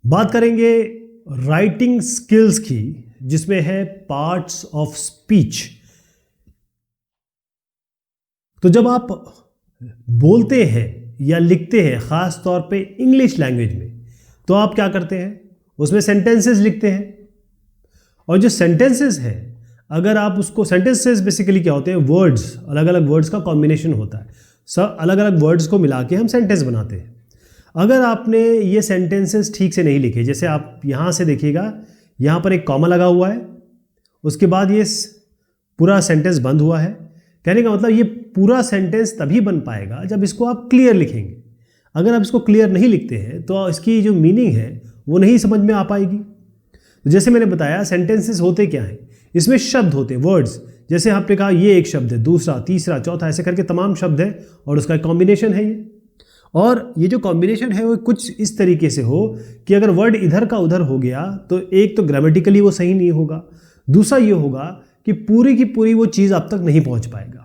बात करेंगे writing skills की, जिसमें है पार्ट्स ऑफ स्पीच। तो जब आप बोलते हैं या लिखते हैं, खास तौर पे इंग्लिश लैंग्वेज में, तो आप क्या करते हैं, उसमें सेंटेंसेस लिखते हैं। और जो सेंटेंसेस हैं, अगर आप उसको, सेंटेंसेस बेसिकली क्या होते हैं, वर्ड्स, अलग अलग वर्ड्स का कॉम्बिनेशन होता है। सब अलग अलग वर्ड्स को मिला के हम सेंटेंस बनाते हैं। अगर आपने ये सेंटेंसेस ठीक से नहीं लिखे, जैसे आप यहाँ से देखिएगा, यहाँ पर एक कॉमा लगा हुआ है, उसके बाद ये पूरा सेंटेंस बंद हुआ है। कहने का मतलब ये पूरा सेंटेंस तभी बन पाएगा जब इसको आप क्लियर लिखेंगे। अगर आप इसको क्लियर नहीं लिखते हैं तो इसकी जो मीनिंग है वो नहीं समझ में आ पाएगी। तो जैसे मैंने बताया, सेंटेंसेस होते क्या हैं, इसमें शब्द होते हैं, वर्ड्स। जैसे आपने कहा ये एक शब्द है, दूसरा, तीसरा, चौथा, ऐसे करके तमाम शब्द है और उसका कॉम्बिनेशन है ये। और ये जो कॉम्बिनेशन है वो कुछ इस तरीके से हो कि अगर वर्ड इधर का उधर हो गया तो एक तो ग्रामेटिकली वो सही नहीं होगा, दूसरा ये होगा कि पूरी की पूरी वो चीज़ आप तक नहीं पहुंच पाएगा।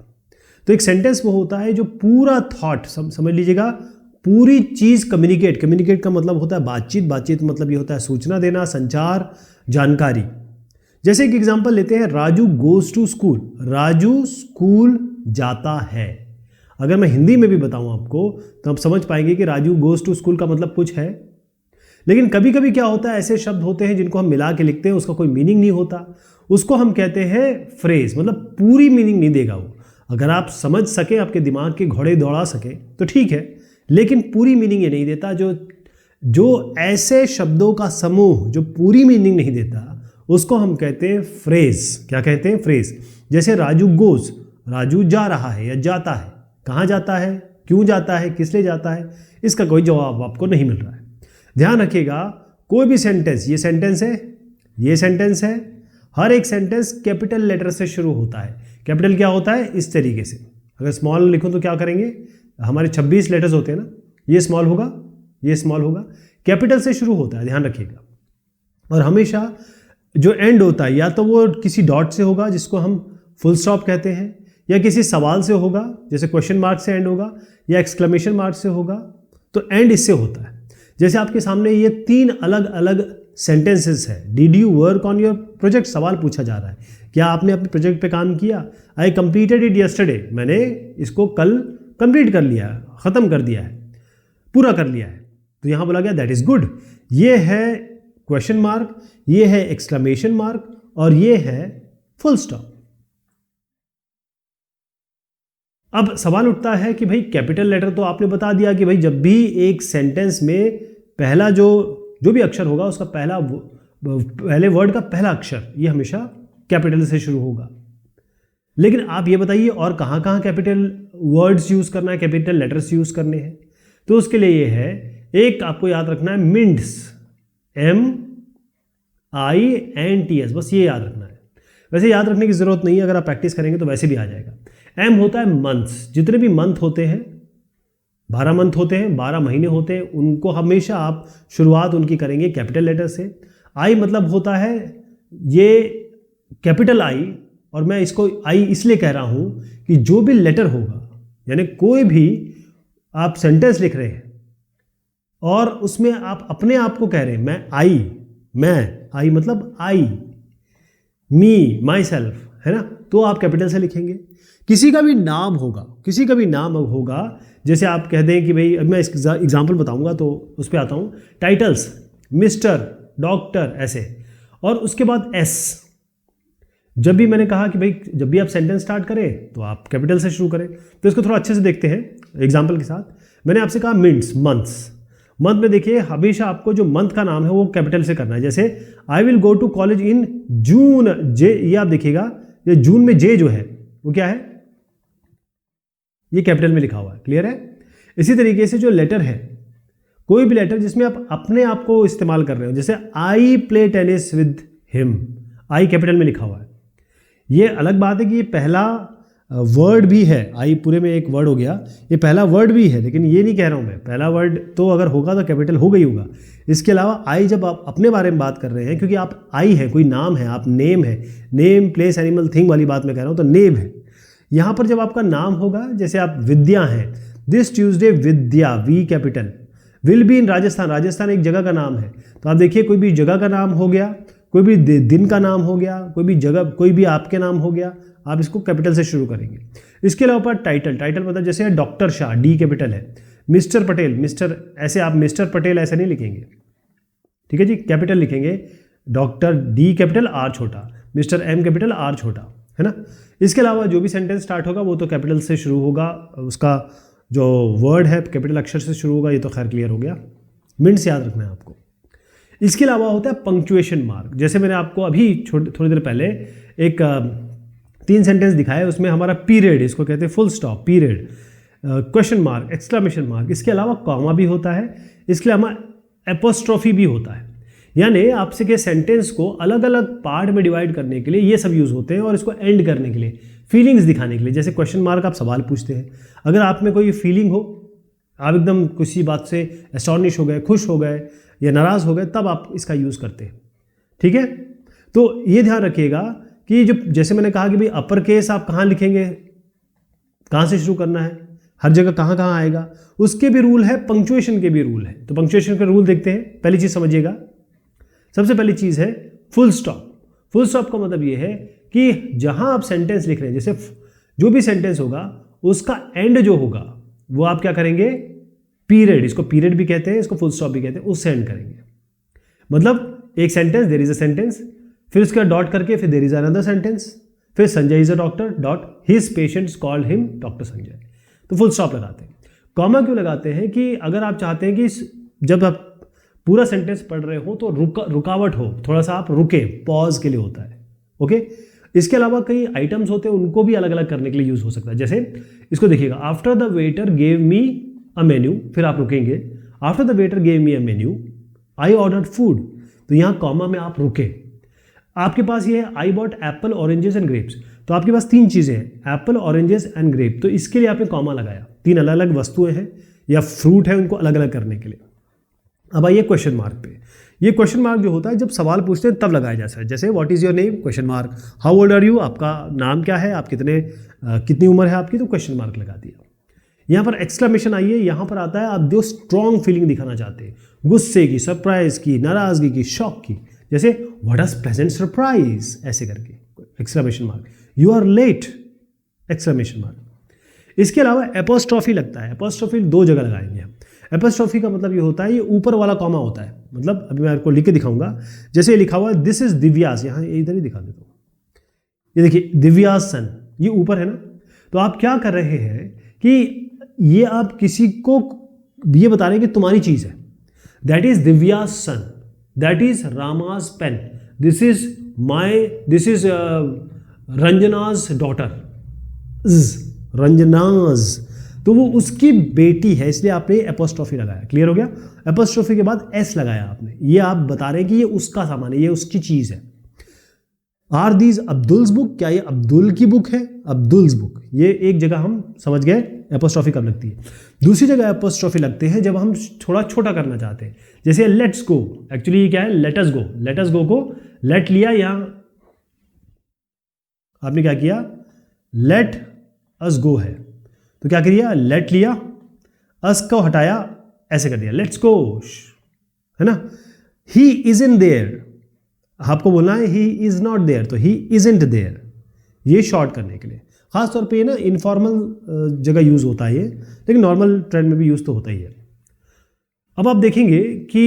तो एक सेंटेंस वो होता है जो पूरा थॉट, समझ लीजिएगा, पूरी चीज़ कम्युनिकेट का मतलब होता है बातचीत मतलब ये होता है सूचना देना, संचार, जानकारी। जैसे एक एग्जांपल लेते हैं, Raju goes to school, Raju school जाता है। अगर मैं हिंदी में भी बताऊं आपको तो आप समझ पाएंगे कि राजू गोज टू स्कूल का मतलब कुछ है। लेकिन कभी कभी क्या होता है, ऐसे शब्द होते हैं जिनको हम मिला के लिखते हैं, उसका कोई मीनिंग नहीं होता, उसको हम कहते हैं फ्रेज, मतलब पूरी मीनिंग नहीं देगा वो। अगर आप समझ सके, आपके दिमाग के घोड़े दौड़ा सके तो ठीक है, लेकिन पूरी मीनिंग ये नहीं देता। जो ऐसे शब्दों का समूह जो पूरी मीनिंग नहीं देता, उसको हम कहते हैं फ्रेज। क्या कहते हैं? फ्रेज। जैसे राजू गोज, राजू जा रहा है या जाता है, कहाँ जाता है, क्यों जाता है, किस लिए जाता है, इसका कोई जवाब आपको नहीं मिल रहा है। ध्यान रखिएगा, कोई भी सेंटेंस, ये सेंटेंस है, ये सेंटेंस है, हर एक सेंटेंस कैपिटल लेटर से शुरू होता है। कैपिटल क्या होता है? इस तरीके से। अगर स्मॉल लिखूं तो क्या करेंगे, हमारे 26 लेटर्स होते हैं ना, ये स्मॉल होगा, ये स्मॉल होगा, कैपिटल से शुरू होता है, ध्यान रखिएगा। और हमेशा जो एंड होता है, या तो वो किसी डॉट से होगा जिसको हम फुल स्टॉप कहते हैं, या किसी सवाल से होगा जैसे क्वेश्चन मार्क से एंड होगा, या एक्सक्लेमेशन मार्क से होगा, तो एंड इससे होता है। जैसे आपके सामने ये 3 अलग अलग सेंटेंसेस है। Did you work on your project, सवाल पूछा जा रहा है, क्या आपने अपने प्रोजेक्ट पे काम किया? आई कंप्लीटेड इट यस्टरडे, मैंने इसको कल कंप्लीट कर लिया, ख़त्म कर दिया है, पूरा कर लिया है। तो यहाँ बोला गया दैट इज़ गुड। ये है क्वेश्चन मार्क, ये है एक्सक्लेमेशन मार्क, और ये है फुल स्टॉप। अब सवाल उठता है कि भाई कैपिटल लेटर तो आपने बता दिया कि भाई जब भी एक सेंटेंस में पहला जो भी अक्षर होगा, उसका पहले वर्ड का पहला अक्षर ये हमेशा कैपिटल से शुरू होगा। लेकिन आप ये बताइए और कहाँ कहाँ कैपिटल वर्ड्स यूज़ करना है, कैपिटल लेटर्स यूज़ करने हैं। तो उसके लिए ये है, एक आपको याद रखना है, मिंट्स, MINTS, बस ये याद रखना है। वैसे याद रखने की ज़रूरत नहीं है, अगर आप प्रैक्टिस करेंगे तो वैसे भी आ जाएगा। M होता है मंथ्स, जितने भी मंथ होते हैं, 12 मंथ होते हैं, 12 महीने होते हैं, उनको हमेशा आप शुरुआत उनकी करेंगे कैपिटल लेटर से। I मतलब होता है ये कैपिटल I, और मैं इसको I इसलिए कह रहा हूँ कि जो भी लेटर होगा, यानी कोई भी आप सेंटेंस लिख रहे हैं और उसमें आप अपने आप को कह रहे हैं, मैं I मतलब I, मी, माई सेल्फ, है ना, तो आप कैपिटल से लिखेंगे। किसी का भी नाम होगा, जैसे आप कह दें कि भाई, मैं इसका एग्जाम्पल बताऊंगा तो उस पर आता हूँ, टाइटल्स, मिस्टर, डॉक्टर, ऐसे, और उसके बाद S। जब भी मैंने कहा कि भाई जब भी आप सेंटेंस स्टार्ट करें तो आप कैपिटल से शुरू करें, तो इसको थोड़ा अच्छे से देखते हैं एग्जाम्पल के साथ। मैंने आपसे कहा मिंट्स, मंथ्स। मंथ में देखिए, हमेशा आपको जो मंथ का नाम है वो कैपिटल से करना है। जैसे I will go to college in June, जे, ये आप देखिएगा, ये जून में जे जो है वो क्या है, ये कैपिटल में लिखा हुआ है, क्लियर है। इसी तरीके से जो लेटर है, कोई भी लेटर जिसमें आप अपने आप को इस्तेमाल कर रहे हो, जैसे I play tennis with him, I capital में लिखा हुआ है। ये अलग बात है कि ये पहला वर्ड भी है, आई पूरे में एक वर्ड हो गया, ये पहला वर्ड भी है, लेकिन ये नहीं कह रहा हूं मैं, पहला वर्ड तो अगर होगा तो कैपिटल हो गई होगा। इसके अलावा आई जब आप अपने बारे में बात कर रहे हैं, क्योंकि आप आई है, कोई नाम है, आप नेम है, नेम, प्लेस, एनिमल, थिंग वाली बात मैं कह रहा हूं, तो नेम है। यहाँ पर जब आपका नाम होगा, जैसे आप विद्या हैं, this Tuesday Vidya, V capital, will be in Rajasthan, Rajasthan एक जगह का नाम है, तो आप देखिए कोई भी जगह का नाम हो गया, कोई भी दिन का नाम हो गया, कोई भी जगह, कोई भी आपके नाम हो गया, आप इसको कैपिटल से शुरू करेंगे। इसके अलावा टाइटल, टाइटल मतलब जैसे डॉक्टर शाह, डी कैपिटल है, मिस्टर पटेल, मिस्टर, ऐसे आप मिस्टर पटेल ऐसे नहीं लिखेंगे, ठीक है जी, कैपिटल लिखेंगे, डॉक्टर डी कैपिटल आर छोटा, मिस्टर एम कैपिटल आर छोटा, है ना। इसके अलावा जो भी सेंटेंस स्टार्ट होगा वो तो कैपिटल से शुरू होगा, उसका जो वर्ड है कैपिटल अक्षर से शुरू होगा, ये तो खैर क्लियर हो गया, मिनट्स याद रखना है आपको। इसके अलावा होता है पंक्चुएशन मार्क, जैसे मैंने आपको अभी थोड़ी देर पहले एक 3 सेंटेंस दिखाया, उसमें हमारा पीरियड, इसको कहते हैं full stop, period, question mark, exclamation mark, इसके अलावा कॉमा भी होता है, इसके अलावा एपोस्ट्रोफी भी होता है। यानी आपसे के सेंटेंस को अलग अलग पार्ट में डिवाइड करने के लिए ये सब यूज़ होते हैं, और इसको एंड करने के लिए, फीलिंग्स दिखाने के लिए, जैसे क्वेश्चन मार्क आप सवाल पूछते हैं, अगर आप में कोई फीलिंग हो, आप एकदम किसी बात से एस्टॉनिश हो गए, खुश हो गए या नाराज़ हो गए, तब आप इसका यूज़ करते हैं, ठीक है। तो ये ध्यान रखिएगा कि जो, जैसे मैंने कहा कि भाई अपर केस आप कहाँ लिखेंगे, कहाँ से शुरू करना है, हर जगह कहाँ कहाँ आएगा, उसके भी रूल है, पंक्चुएशन के भी रूल है। तो पंक्चुएशन के रूल देखते हैं। पहली चीज़ समझिएगा, सबसे पहली चीज़ है फुल स्टॉप। फुल स्टॉप का मतलब ये है कि जहाँ आप सेंटेंस लिख रहे हैं, जैसे जो भी सेंटेंस होगा उसका एंड जो होगा वो आप क्या करेंगे, पीरियड, इसको पीरियड भी कहते हैं, इसको फुल स्टॉप भी कहते हैं, उससे एंड करेंगे। मतलब एक sentence, there is a sentence, फिर उसका डॉट करके फिर देयर इज अनदर सेंटेंस, फिर Sanjay is a doctor dot his patients called him doctor Sanjay, तो फुल स्टॉप लगाते हैं। कॉमा क्यों लगाते हैं कि अगर आप चाहते हैं कि जब आप पूरा सेंटेंस पढ़ रहे हो तो रुकावट हो, थोड़ा सा आप रुके, पॉज के लिए होता है, ओके। इसके अलावा कई आइटम्स होते हैं, उनको भी अलग अलग करने के लिए यूज हो सकता है। जैसे इसको देखिएगा, after the waiter gave me a menu, फिर आप रुकेंगे, after the waiter gave me a menu I ordered food, तो यहाँ कॉमा में आप रुके। आपके पास ये है I bought Apple oranges and grapes, तो आपके पास 3 चीज़ें हैं, एप्पल ऑरेंजेस एंड ग्रेप, तो इसके लिए आपने कॉमा लगाया। 3 अलग अलग वस्तुएं हैं या फ्रूट है, उनको अलग अलग करने के लिए। अब आइए क्वेश्चन मार्क पे। ये क्वेश्चन मार्क जो होता है जब सवाल पूछते हैं तब लगाया जाता है। जैसे what is your name, question mark, how old are you, आपका नाम क्या है, आप कितनी उम्र है आपकी, तो क्वेश्चन मार्क लगा दिया। यहाँ पर एक्सक्लेमेशन आइए, यहाँ पर आता है आप जो स्ट्रॉन्ग फीलिंग दिखाना चाहते हैं, गुस्से की, सरप्राइज की, नाराजगी की, शॉक की, जैसे व्हाट इज प्लेजेंट सरप्राइज, ऐसे करके exclamation mark, you are late, exclamation mark. इसके अलावा एपोस्ट्रॉफी लगता है, एपोस्ट्रॉफी 2 जगह लगाएंगे हम। एपोस्ट्रॉफी का मतलब ये होता है, ये ऊपर वाला कॉमा होता है, मतलब अभी मैं आपको लिख के दिखाऊंगा। जैसे लिखा हुआ है दिस इज दिव्यास, यहाँ इधर ही दिखा देता हूँ, ये देखिए दिव्यास सन, ये ऊपर है ना। तो आप क्या कर रहे हैं कि ये आप किसी को ये बता रहे हैं कि तुम्हारी चीज है, that is Divya's son, that is Rama's pen, this is Ranjana's daughter, Ranjana's, तो वो उसकी बेटी है, इसलिए आपने एपोस्ट्रॉफी लगाया। क्लियर हो गया। एपोस्ट्रॉफी के बाद एस लगाया आपने, ये आप बता रहे हैं कि ये उसका सामान है, ये उसकी चीज है। आर दीज अब्दुल्स बुक, क्या ये अब्दुल की बुक है, अब्दुल्स बुक, ये एक जगह हम समझ गए एपोस्ट्रॉफी कब लगती है। दूसरी जगह एपोस्ट्रॉफी लगते हैं जब हम थोड़ा छोटा करना चाहते हैं, जैसे लेट्स गो, एक्चुअली ये क्या है, लेट अस गो, लेट अस गो को लेट लिया, यहां आपने क्या किया, लेट अस गो है, तो क्या करिए, लेट लिया, अस को हटाया, ऐसे कर दिया, लेट्स गो, है ना। ही इज इन देयर, आपको बोलना है ही इज नॉट देयर, तो ही इजंट देयर, ये शॉर्ट करने के लिए। खासतौर पे ये ना इनफॉर्मल जगह यूज होता है ये, लेकिन नॉर्मल ट्रेंड में भी यूज तो होता ही है। अब आप देखेंगे कि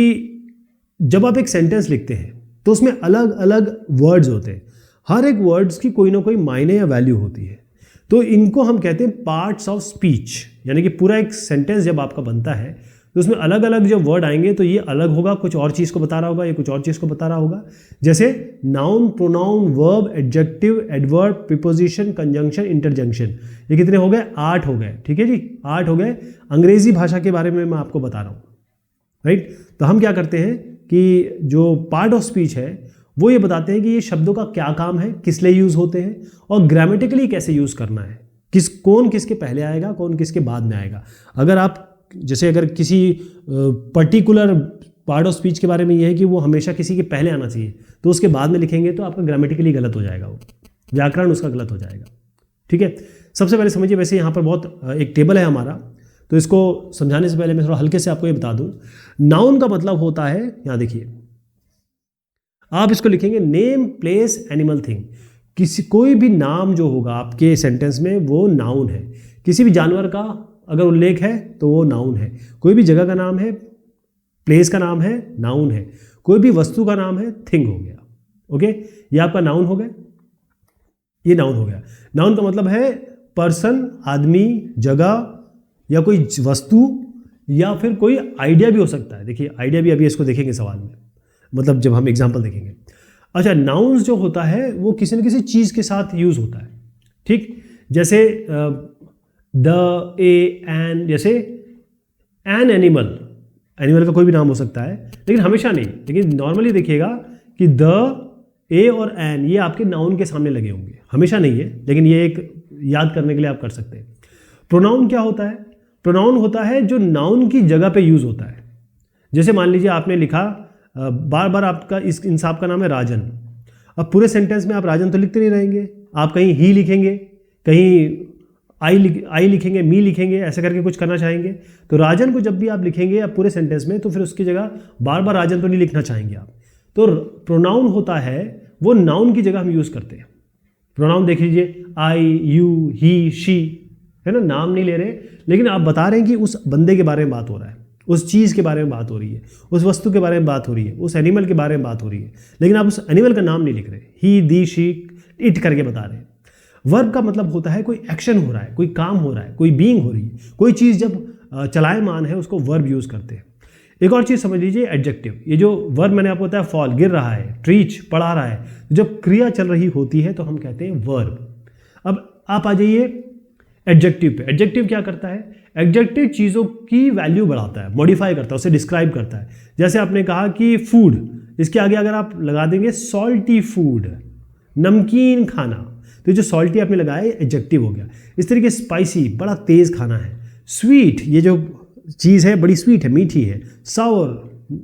जब आप एक सेंटेंस लिखते हैं तो उसमें अलग अलग वर्ड्स होते हैं, हर एक वर्ड्स की कोई ना कोई मायने या वैल्यू होती है, तो इनको हम कहते हैं पार्ट्स ऑफ स्पीच। यानी कि पूरा एक सेंटेंस जब आपका बनता है तो उसमें अलग अलग जब वर्ड आएंगे तो ये अलग होगा, कुछ और चीज़ को बता रहा होगा, ये कुछ और चीज़ को बता रहा होगा। जैसे noun, pronoun, verb, adjective, adverb, preposition, conjunction, interjection, ये कितने हो गए, 8 हो गए, ठीक है जी, 8 हो गए। अंग्रेजी भाषा के बारे में मैं आपको बता रहा हूँ, राइट। तो हम क्या करते हैं कि जो पार्ट ऑफ स्पीच है वो ये बताते हैं कि ये शब्दों का क्या काम है, किस लिए यूज होते हैं, और ग्रामेटिकली कैसे यूज करना है, कौन किसके पहले आएगा, कौन किसके बाद में आएगा। अगर आप जैसे अगर किसी पर्टिकुलर पार्ट ऑफ स्पीच के बारे में ये है कि वो हमेशा किसी के पहले आना चाहिए, तो उसके बाद में लिखेंगे तो आपका ग्रामेटिकली गलत हो जाएगा, वो व्याकरण उसका गलत हो जाएगा, ठीक है। सबसे पहले समझिए, वैसे यहाँ पर बहुत एक टेबल है हमारा, तो इसको समझाने से पहले मैं थोड़ा हल्के से आपको ये बता दूं, नाउन का मतलब होता है, यहाँ देखिए आप इसको लिखेंगे नेम प्लेस एनिमल थिंग। किसी कोई भी नाम जो होगा आपके सेंटेंस में वो नाउन है। किसी भी जानवर का अगर उल्लेख है तो वो नाउन है। कोई भी जगह का नाम है, प्लेस का नाम है, नाउन है। कोई भी वस्तु का नाम है, थिंग हो गया। ओके, ये आपका नाउन हो गया, ये नाउन हो गया। नाउन का मतलब है पर्सन, आदमी, जगह या कोई वस्तु या फिर कोई आइडिया भी हो सकता है। देखिए आइडिया भी अभी इसको देखेंगे सवाल में, मतलब जब हम एग्जाम्पल देखेंगे। अच्छा, नाउन्स जो होता है वो किसी न किसी चीज़ के साथ यूज़ होता है। ठीक, जैसे द, ए, एन, जैसे एन एनिमल, एनिमल का कोई भी नाम हो सकता है लेकिन हमेशा नहीं, लेकिन नॉर्मली देखिएगा कि द, ए और एन ये आपके नाउन के सामने लगे होंगे, हमेशा नहीं है लेकिन ये एक याद करने के लिए आप कर सकते हैं। प्रोनाउन क्या होता है? प्रोनाउन होता है जो नाउन की जगह पे यूज़ होता है। जैसे मान लीजिए आपने लिखा बार बार आपका इस इंसान का नाम है राजन। अब पूरे सेंटेंस में आप राजन तो लिखते नहीं रहेंगे, आप कहीं ही लिखेंगे, कहीं आई लिखेंगे, मी लिखेंगे, ऐसे करके कुछ करना चाहेंगे। तो राजन को जब भी आप लिखेंगे अब पूरे सेंटेंस में, तो फिर उसकी जगह बार बार राजन तो नहीं लिखना चाहेंगे आप। तो प्रोनाउन होता है वो नाउन की जगह हम यूज़ करते हैं। प्रोनाउन देख लीजिए, आई, यू, ही, शी, है ना, नाम नहीं ले रहे लेकिन आप बता रहे हैं कि उस बंदे के बारे में बात हो रहा है, उस चीज़ के बारे में बात हो रही है, उस वस्तु के बारे में बात हो रही है, उस एनिमल के बारे में बात हो रही है, लेकिन आप उस एनिमल का नाम नहीं लिख रहे, ही, दी, शी, इट करके बता रहे हैं। वर्ब का मतलब होता है कोई एक्शन हो रहा है, कोई काम हो रहा है, कोई बीइंग हो रही है, कोई चीज़ जब चलायमान है उसको वर्ब यूज़ करते हैं। एक और चीज़ समझ लीजिए, एडजेक्टिव। ये जो वर्ब मैंने आपको बताया, फॉल गिर रहा है, ट्रीच पढ़ा रहा है, जब क्रिया चल रही होती है तो हम कहते हैं वर्ब। अब आप आ जाइए एडजेक्टिव पे। एडजेक्टिव क्या करता है? एडजेक्टिव चीज़ों की वैल्यू बढ़ाता है, मॉडिफाई करता है, उसे डिस्क्राइब करता है। जैसे आपने कहा कि फूड, इसके आगे अगर आप लगा देंगे सॉल्टी फूड, नमकीन खाना, तो जो सॉल्टी आपने लगाया एडजेक्टिव हो गया। इस तरीके स्पाइसी, बड़ा तेज़ खाना है। स्वीट, ये जो चीज़ है बड़ी स्वीट है, मीठी है। सावर,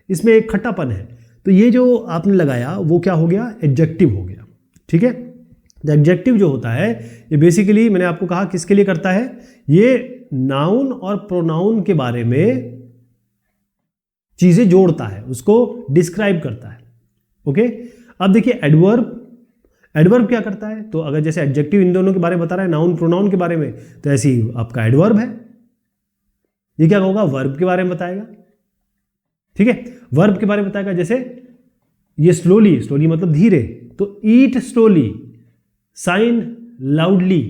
इसमें एक खट्टापन है। तो ये जो आपने लगाया वो क्या हो गया? एडजेक्टिव हो गया। ठीक है, एडजेक्टिव जो होता है ये बेसिकली मैंने आपको कहा किसके लिए करता है? ये नाउन और प्रोनाउन के बारे में चीजें जोड़ता है, उसको डिस्क्राइब करता है। ओके, अब देखिए एडवर्ब। एडवर्ब क्या करता है? तो अगर जैसे एडजेक्टिव इन दोनों के बारे में बता रहा है, नाउन प्रोनाउन के बारे में, तो ऐसे ही आपका एडवर्ब है। ये क्या होगा? वर्ब के बारे में बताएगा। ठीक है, वर्ब के बारे में बताएगा। जैसे ये स्लोली, स्लोली मतलब धीरे, तो ईट स्लोली, साइन लाउडली।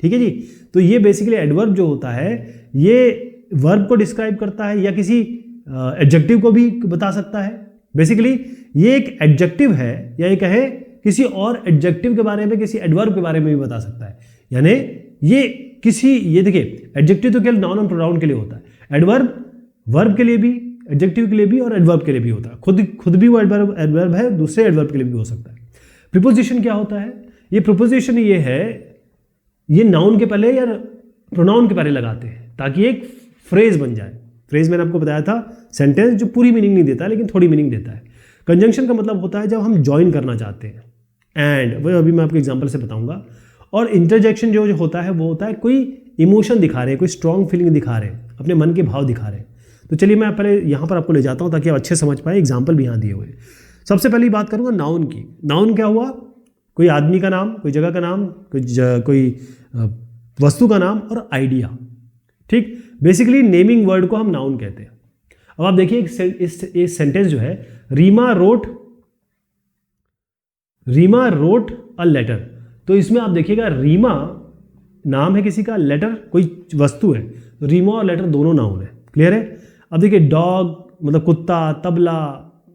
ठीक है जी, तो ये बेसिकली एडवर्ब जो होता है ये वर्ब को डिस्क्राइब करता है या किसी एडजेक्टिव को भी बता सकता है। बेसिकली ये एक एडजेक्टिव है, या ये कहे किसी और एडजेक्टिव के बारे में, किसी एडवर्ब के बारे में भी बता सकता है। यानी ये देखिए, एडजेक्टिव तो केवल नाउन और प्रोनाउन के लिए होता है, एडवर्ब वर्ब के लिए भी, एडजेक्टिव के लिए भी और एडवर्ब के लिए भी होता है। खुद भी वो एडवर्ब है, दूसरे एडवर्ब के लिए भी हो सकता है। प्रीपोजिशन क्या होता है? ये प्रीपोजिशन ये है, ये नाउन के पहले या प्रोनाउन के पहले लगाते हैं ताकि एक फ्रेज बन जाए। फ्रेज मैंने आपको बताया था सेंटेंस जो पूरी मीनिंग नहीं देता लेकिन थोड़ी मीनिंग देता है। कंजंक्शन का मतलब होता है जब हम ज्वाइन करना चाहते हैं, एंड वो अभी मैं आपको एग्जांपल से बताऊंगा। और इंटरजेक्शन जो होता है वो होता है कोई इमोशन दिखा रहे हैं, कोई स्ट्रॉन्ग फीलिंग दिखा रहे हैं, अपने मन के भाव दिखा रहे हैं। तो चलिए मैं पहले यहाँ पर आपको ले जाता हूँ ताकि आप अच्छे समझ पाए, एग्जाम्पल भी यहाँ दिए हुए। सबसे पहले बात करूँगा नाउन की। नाउन क्या हुआ? कोई आदमी का नाम, कोई जगह का नाम, कोई वस्तु का नाम और आइडिया। ठीक, बेसिकली नेमिंग वर्ड को हम नाउन कहते हैं। अब आप देखिए इस सेंटेंस जो है, रीमा रोट अ लेटर। तो इसमें आप देखिएगा रीमा नाम है किसी का, लेटर कोई वस्तु है। तो रीमा और लेटर दोनों नाउन है। क्लियर है? अब देखिए डॉग मतलब कुत्ता, तबला,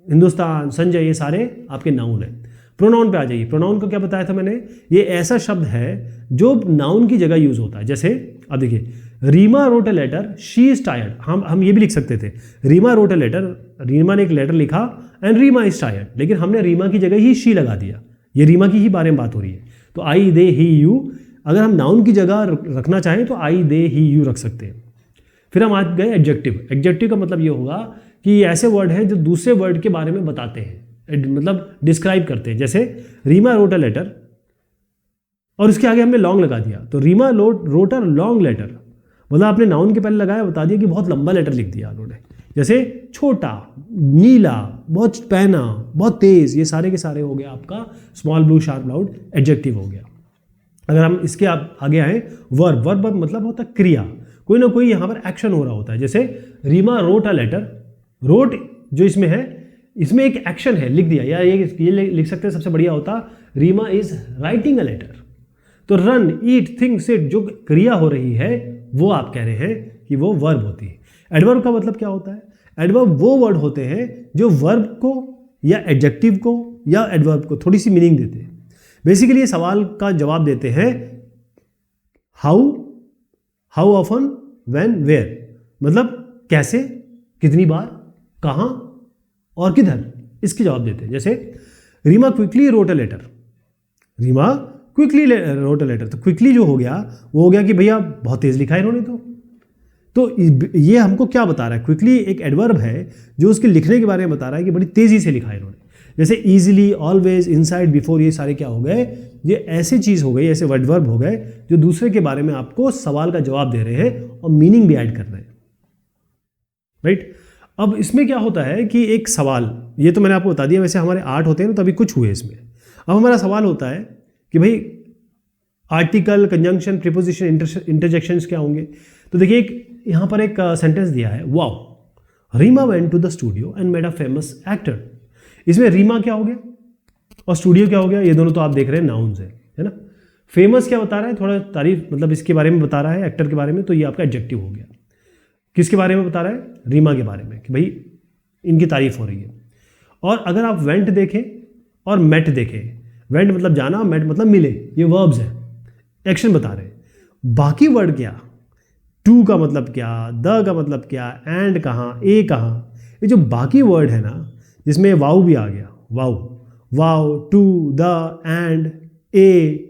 हिंदुस्तान, संजय, ये सारे आपके नाउन है। प्रोनाउन पे आ जाइए। प्रोनाउन को क्या बताया था मैंने? ये ऐसा शब्द है जो नाउन की जगह यूज होता है। जैसे अब देखिए, Reema wrote a letter, she is tired. हम ये भी लिख सकते थे, Reema wrote a letter, Reema ने एक लेटर लिखा एंड रीमा इज टायर्ड, लेकिन हमने रीमा की जगह ही शी लगा दिया। ये रीमा की ही बारे में बात हो रही है। तो आई, दे, ही, यू, अगर हम नाउन की जगह रखना चाहें तो आई, दे, ही, यू रख सकते हैं। फिर हम आज गए एडजेक्टिव। एडजेक्टिव का मतलब ये होगा कि ये ऐसे वर्ड हैं जो दूसरे वर्ड के बारे में बताते हैं, मतलब डिस्क्राइब करते हैं। जैसे रीमा रोट अ लेटर और उसके आगे हमने लॉन्ग लगा दिया, तो Reema wrote a long letter, मतलब आपने नाउन के पहले लगाया, बता दिया कि बहुत लंबा लेटर लिख दिया उन्होंने, जैसे छोटा, नीला, बहुत पहना, बहुत तेज, ये सारे के सारे हो गया आपका small blue sharp loud adjective हो गया। अगर हम इसके आगे आए, वर्ब, वर्ब मतलब होता है क्रिया, कोई ना कोई यहाँ पर एक्शन हो रहा होता है। जैसे Reema wrote a letter, wrote जो इसमें है, इसमें एक एक्शन है, लिख दिया, या ये लिख सकते हैं सबसे बढ़िया होता Reema is writing a letter. तो रन, ईट, थिंक, सिट, जो क्रिया हो रही है वो आप कह रहे हैं कि वो वर्ब होती है। एडवर्ब का मतलब क्या होता है? एडवर्ब वो वर्ड होते हैं जो वर्ब को या एडजेक्टिव को या एडवर्ब को थोड़ी सी मीनिंग देते हैं। बेसिकली ये सवाल का जवाब देते हैं how, how often, when, where, मतलब कैसे, कितनी बार, कहाँ और किधर, इसके जवाब देते हैं। जैसे Reema quickly wrote a letter, Reema quickly wrote a letter, तो क्विकली जो हो गया वो हो गया कि भैया बहुत तेज लिखा है इन्होंने। तो ये हमको क्या बता रहा है? क्विकली एक एडवर्ब है जो उसके लिखने के बारे में बता रहा है कि बड़ी तेजी से लिखा है इन्होंने। जैसे इजीली, ऑलवेज, इनसाइड, बिफोर, ये सारे क्या हो गए? ये ऐसी चीज हो गई, ऐसे एडवर्ब हो गए जो दूसरे के बारे में आपको सवाल का जवाब दे रहे हैं और मीनिंग भी ऐड कर रहे हैं, राइट। अब इसमें क्या होता है कि एक सवाल, ये तो मैंने आपको बता दिया, वैसे हमारे 8 होते हैं ना, तो अभी कुछ हुए इसमें। अब हमारा सवाल होता है कि भाई आर्टिकल, कंजंक्शन, प्रीपोजिशन, इंटरजेक्शंस क्या होंगे? तो देखिए एक यहाँ पर एक सेंटेंस दिया है, wow Reema went to the studio and made a famous actor. इसमें रीमा क्या हो गया और स्टूडियो क्या हो गया? ये दोनों तो आप देख रहे हैं नाउन्स है ना। फेमस क्या बता रहा है? थोड़ा तारीफ, मतलब इसके बारे में बता रहा है, एक्टर के बारे में, तो ये आपका एडजेक्टिव हो गया। किसके बारे में बता रहा है? रीमा के बारे में, कि भाई इनकी तारीफ हो रही है। और अगर आप वेंट देखें और मेट देखें, वेंट मतलब जाना, मेट मतलब मिले, ये वर्ब्स हैं, एक्शन बता रहे हैं। बाकी वर्ड क्या, टू का मतलब क्या, द का मतलब क्या, एंड कहाँ, ए कहाँ, ये जो बाकी वर्ड है ना, जिसमें वाउ भी आ गया, wow, wow, to, the, and, a,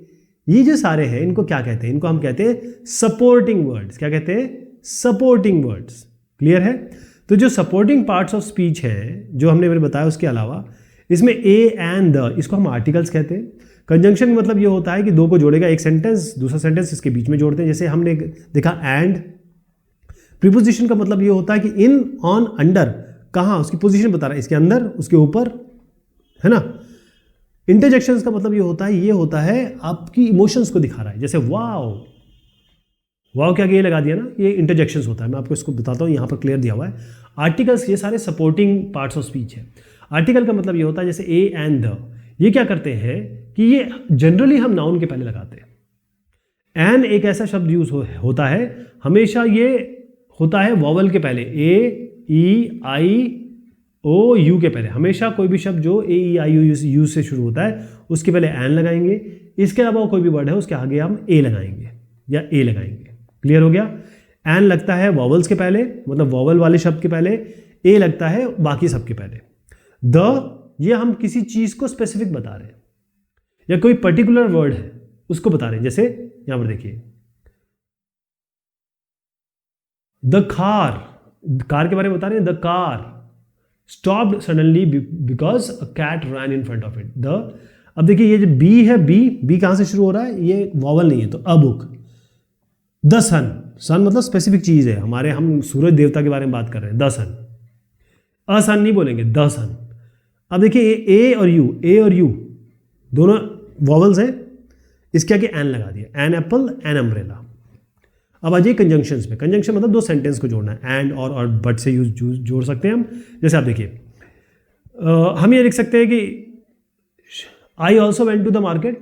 ये जो सारे हैं इनको क्या कहते हैं? इनको हम कहते हैं सपोर्टिंग वर्ड्स। क्या कहते हैं? Supporting words. क्लियर है? तो जो सपोर्टिंग पार्ट्स ऑफ स्पीच है जो हमने बताया, उसके अलावा इसमें ए एंड द, इसको हम आर्टिकल्स कहते हैं। कंजंक्शन मतलब ये होता है कि दो को जोड़ेगा, एक सेंटेंस दूसरा सेंटेंस इसके बीच में जोड़ते हैं, जैसे हमने देखा एंड। प्रीपोजिशन का मतलब ये होता है कि इन, ऑन, अंडर, कहाँ, उसकी पोजीशन बता रहा है, इसके अंदर, उसके ऊपर, है ना। इंटरजेक्शंस का मतलब ये होता है आपकी इमोशंस को दिखा रहा है, जैसे वाओ, वाओ क्या ये लगा दिया ना, ये इंटरजेक्शंस होता है। मैं आपको इसको बताता हूँ, यहाँ पर क्लियर दिया हुआ है। आर्टिकल्स ये सारे सपोर्टिंग पार्ट्स ऑफ स्पीच है। आर्टिकल का मतलब ये होता है जैसे ए एंड द, ये क्या करते हैं कि ये जनरली हम नाउन के पहले लगाते हैं। एन एक ऐसा शब्द यूज होता है, हमेशा ये होता है वॉवल के पहले, ए, ई, आई, ओ, यू के पहले। हमेशा कोई भी शब्द जो ए, ई, आई, यू से शुरू होता है उसके पहले एन लगाएंगे। इसके अलावा कोई भी वर्ड है उसके आगे हम ए लगाएंगे या ए लगाएंगे। क्लियर हो गया? एन लगता है वॉवल्स के पहले, मतलब वॉवल वाले शब्द के पहले, ए लगता है बाकी सब के पहले। द, ये हम किसी चीज को स्पेसिफिक बता रहे हैं या कोई पर्टिकुलर वर्ड है उसको बता रहे हैं। जैसे यहां पर देखिए द कार, कार के बारे में बता रहे हैं। The car stopped suddenly because a cat ran in front of it. The, अब देखिए ये जो बी है, बी कहां से शुरू हो रहा है? ये वॉवल नहीं है, तो अ बुक। द सन, सन मतलब स्पेसिफिक चीज है हमारे, हम सूरज देवता के बारे में बात कर रहे हैं। द सन, अ सन नहीं बोलेंगे, द सन। अब देखिए ए और यू दोनों वॉवल्स हैं, इसके आगे एन लगा दिया, एन एप्पल, एन अम्ब्रेला। अब आ जाइए कंजंक्शंस में। कंजंक्शन मतलब दो सेंटेंस को जोड़ना है, एंड और बट से जोड़ सकते हैं हम। जैसे आप देखिए हम ये लिख सकते हैं कि I also went to the market,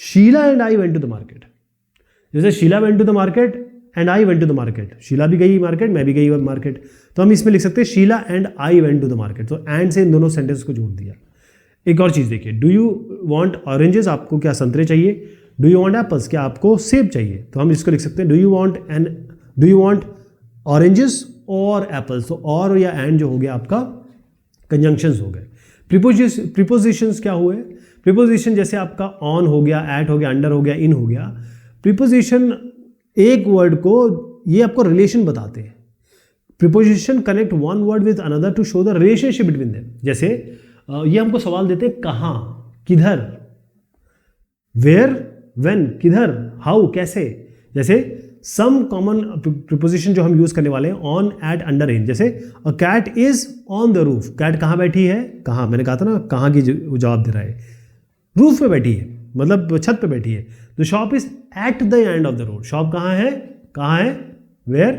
Sheela and I went to the market. जैसे Sheela went to the market and I went to the market, Sheela भी गई मार्केट, मैं भी गई मार्केट, तो हम इसमें लिख सकते हैं Sheela and I went to the market. तो एंड से इन दोनों सेंटेंस को जोड़ दिया। एक और चीज देखिए, डू यू वांट ऑरेंजेस, आपको क्या संतरे चाहिए? डू यू वांट एप्पल्स, क्या आपको सेब चाहिए? तो हम इसको लिख सकते हैं डू यू वांट ऑरेंजेस और एप्पल्स। तो और या एंड जो हो गया आपका कंजंक्शंस हो गए। प्रीपोजिशंस क्या हुए? प्रीपोजिशन जैसे आपका ऑन हो गया, एट हो गया, अंडर हो गया, इन हो गया। प्रीपोजिशन एक वर्ड को ये आपको रिलेशन बताते हैं। Preposition connect one word with another to show the relationship between them. जैसे ये हमको सवाल देते हैं कहाँ, किधर, वेयर, व्हेन, किधर, हाउ, कैसे। जैसे सम कॉमन प्रीपोजिशन जो हम यूज करने वाले हैं, ऑन, एट, अंडर, इन। जैसे a cat is on the roof, cat कहाँ बैठी है, कहाँ, मैंने कहा था ना कहाँ की जवाब दे रहा है, रूफ पे बैठी है, मतलब छत पे बैठी है। The shop is at the end of the road, shop कहाँ है, वेयर,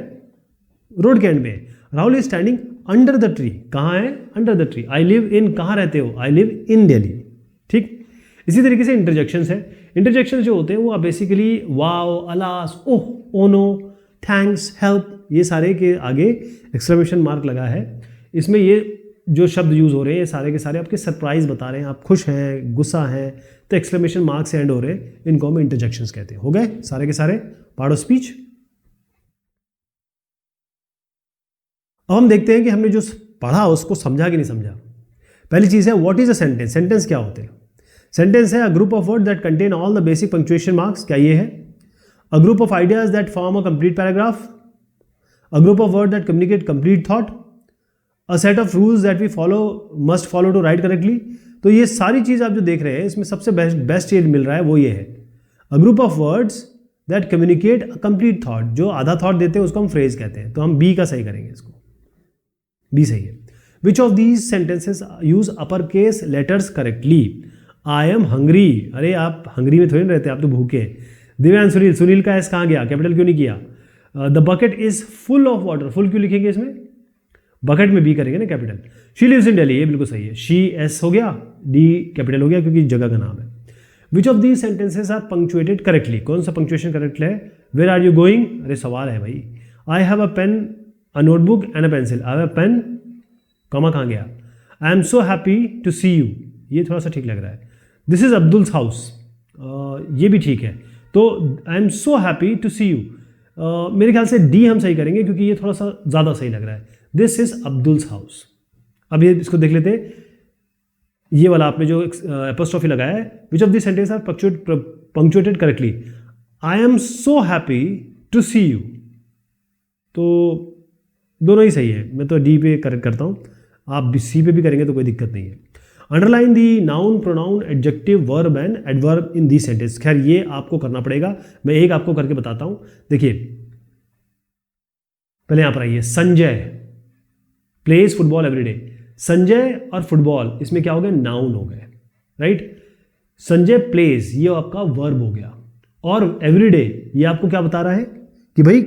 रोड के एंड में। Rahul is standing under the tree, कहाँ है, under the tree. I live in, कहाँ रहते हो, आई लिव इन दिल्ली। ठीक, इसी तरीके से इंटरजेक्शंस है। इंटरजेक्शंस जो होते हैं वो आप बेसिकली वाओ, अलास, ओह, ओनो, थैंक्स, हेल्प, ये सारे के आगे एक्सक्लेमेशन मार्क लगा है। इसमें ये जो शब्द यूज हो रहे हैं ये सारे के सारे आपके सरप्राइज बता रहे हैं, आप खुश हैं, गुस्सा हैं, तो एक्सक्लेमेशन मार्क से एंड हो रहे हैं, इनको हम इंटरजेक्शंस कहते हैं। हो गए सारे के सारे पार्ट ऑफ स्पीच। अब हम देखते हैं कि हमने जो पढ़ा उसको समझा कि नहीं समझा। पहली चीज है what is a sentence. Sentence क्या होते हैं? सेंटेंस है a group of word that contain all the basic punctuation marks, क्या ये है? A group of ideas that form a complete paragraph, a group of word that communicate complete thought, a set of rules that we must follow to write correctly. तो ये सारी चीज आप जो देख रहे हैं इसमें सबसे बेस्ट चीज मिल रहा है वो ये है, a group of words that communicate a complete thought. जो आधा थॉट देते हैं उसको हम फ्रेज कहते हैं, तो हम बी का सही करेंगे, इसको बी सही है। Which of these sentences use upper case letters correctly? I am hungry, अरे आप हंग्री में थोड़ी ना रहते, आप तो भूखे हैं। दिव्यांश, सुनील, सुनील का एस कहाँ गया, कैपिटल क्यों नहीं किया? The bucket is full of water, full क्यों लिखेंगे इसमें? बकेट में बी करेंगे ना capital. She lives in Delhi, ये बिल्कुल सही है, शी एस हो गया, डी कैपिटल हो गया क्योंकि जगह का नाम है। Which of these sentences are punctuated correctly? कौन सा पंक्चुएशन करेक्ट है? वेयर आर यू गोइंग, अरे सवाल है भाई। I have a pen, a notebook and a pencil, I have a pen, comma कहाँ गया? I am so happy to see you, ये थोड़ा सा ठीक लग रहा है। दिस इज अब्दुल्स हाउस, ये भी ठीक है। तो I am so happy to see you, मेरे ख्याल से डी हम सही करेंगे क्योंकि ये थोड़ा सा ज़्यादा सही लग रहा है। This is Abdul's house. अब ये इसको देख लेते हैं, ये वाला आपने जो एपोस्ट्रोफी लगाया है, which of this sentence are punctuated correctly? I am so happy to see you, तो दोनों ही सही है, मैं तो डी पे करेक्ट करता हूँ, आप सी पे भी करेंगे तो कोई दिक्कत नहीं है। Underline the noun, pronoun, adjective, verb and adverb in the sentence. खैर ये आपको करना पड़ेगा, मैं एक आपको करके बताता हूँ। देखिए पहले यहाँ पर आइए, Sanjay plays football everyday. Sanjay और फुटबॉल इसमें क्या हो गया, नाउन हो गए, राइट। संजय प्लेज ये आपका वर्ब हो गया, और एवरीडे ये आपको क्या बता रहा है कि भाई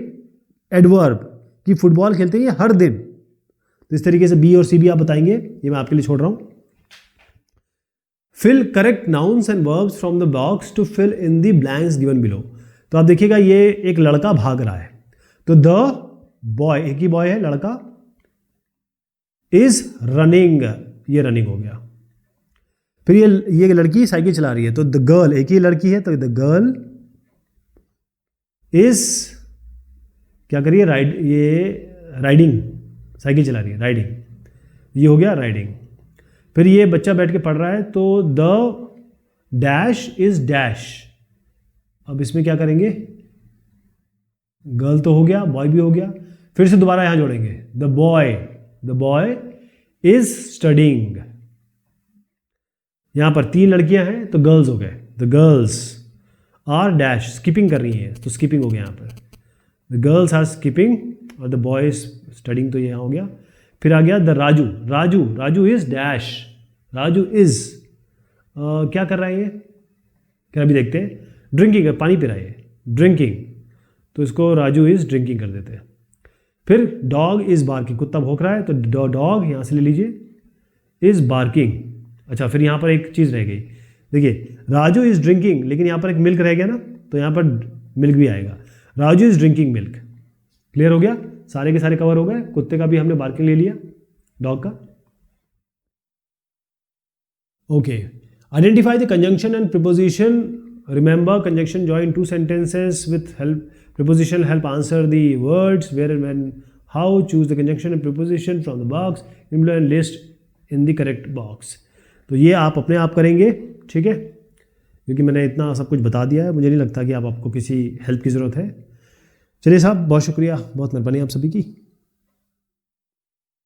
एडवर्ब, कि फुटबॉल खेलते हैं ये हर दिन। तो इस तरीके से बी और सी भी आप बताएंगे, ये मैं आपके लिए छोड़ रहा हूं। Fill correct nouns and verbs from the box to fill in the blanks given below. तो आप देखिएगा ये एक लड़का भाग रहा है, तो द बॉय, एक ही बॉय है लड़का, इज रनिंग, ये रनिंग हो गया। फिर ये लड़की साइकिल चला रही है, तो द गर्ल, एक ही लड़की है तो द गर्ल इज क्या करिए, राइडिंग, साइकिल चला रही है, राइडिंग, ये हो गया राइडिंग। फिर ये बच्चा बैठ के पढ़ रहा है, तो द डैश इज डैश। अब इसमें क्या करेंगे, गर्ल तो हो गया, बॉय भी हो गया, फिर से दोबारा यहां जोड़ेंगे, द बॉय इज स्टडिंग। यहां पर 3 लड़कियां हैं तो गर्ल्स हो गए, the girls are dash, skipping कर रही हैं तो स्किपिंग हो गया यहां पर, द गर्ल्स आर स्किपिंग, और द बॉय इज स्टडिंग, तो यहां हो गया। फिर आ गया the Raju is dash, Raju is क्या कर रहा है ये, क्या अभी देखते हैं, ड्रिंकिंग, पानी पी रहा है, ड्रिंकिंग, तो इसको राजू इज ड्रिंकिंग कर देते हैं। फिर डॉग इज बार्किंग, कुत्ता भौंक रहा है, तो डॉग यहां से ले लीजिए, इज बार्किंग। अच्छा, फिर यहां पर एक चीज रह गई, देखिए राजू इज ड्रिंकिंग, लेकिन यहां पर एक मिल्क रह गया ना, तो यहां पर मिल्क भी आएगा, Raju is drinking milk. Clear हो गया, सारे के सारे कवर हो गए, कुत्ते का भी हमने बार्किंग ले लिया, डॉग का। Okay, identify the conjunction and preposition. Remember conjunction join 2 sentences with help preposition help answer the words where and when how. Choose the conjunction and preposition from the box and list in the correct box. तो ये आप अपने आप करेंगे, ठीक है, क्योंकि मैंने इतना सब कुछ बता दिया है, मुझे नहीं लगता कि आपको किसी हेल्प की ज़रूरत है। चलिए साहब, बहुत शुक्रिया, बहुत मेहरबानी आप सभी की।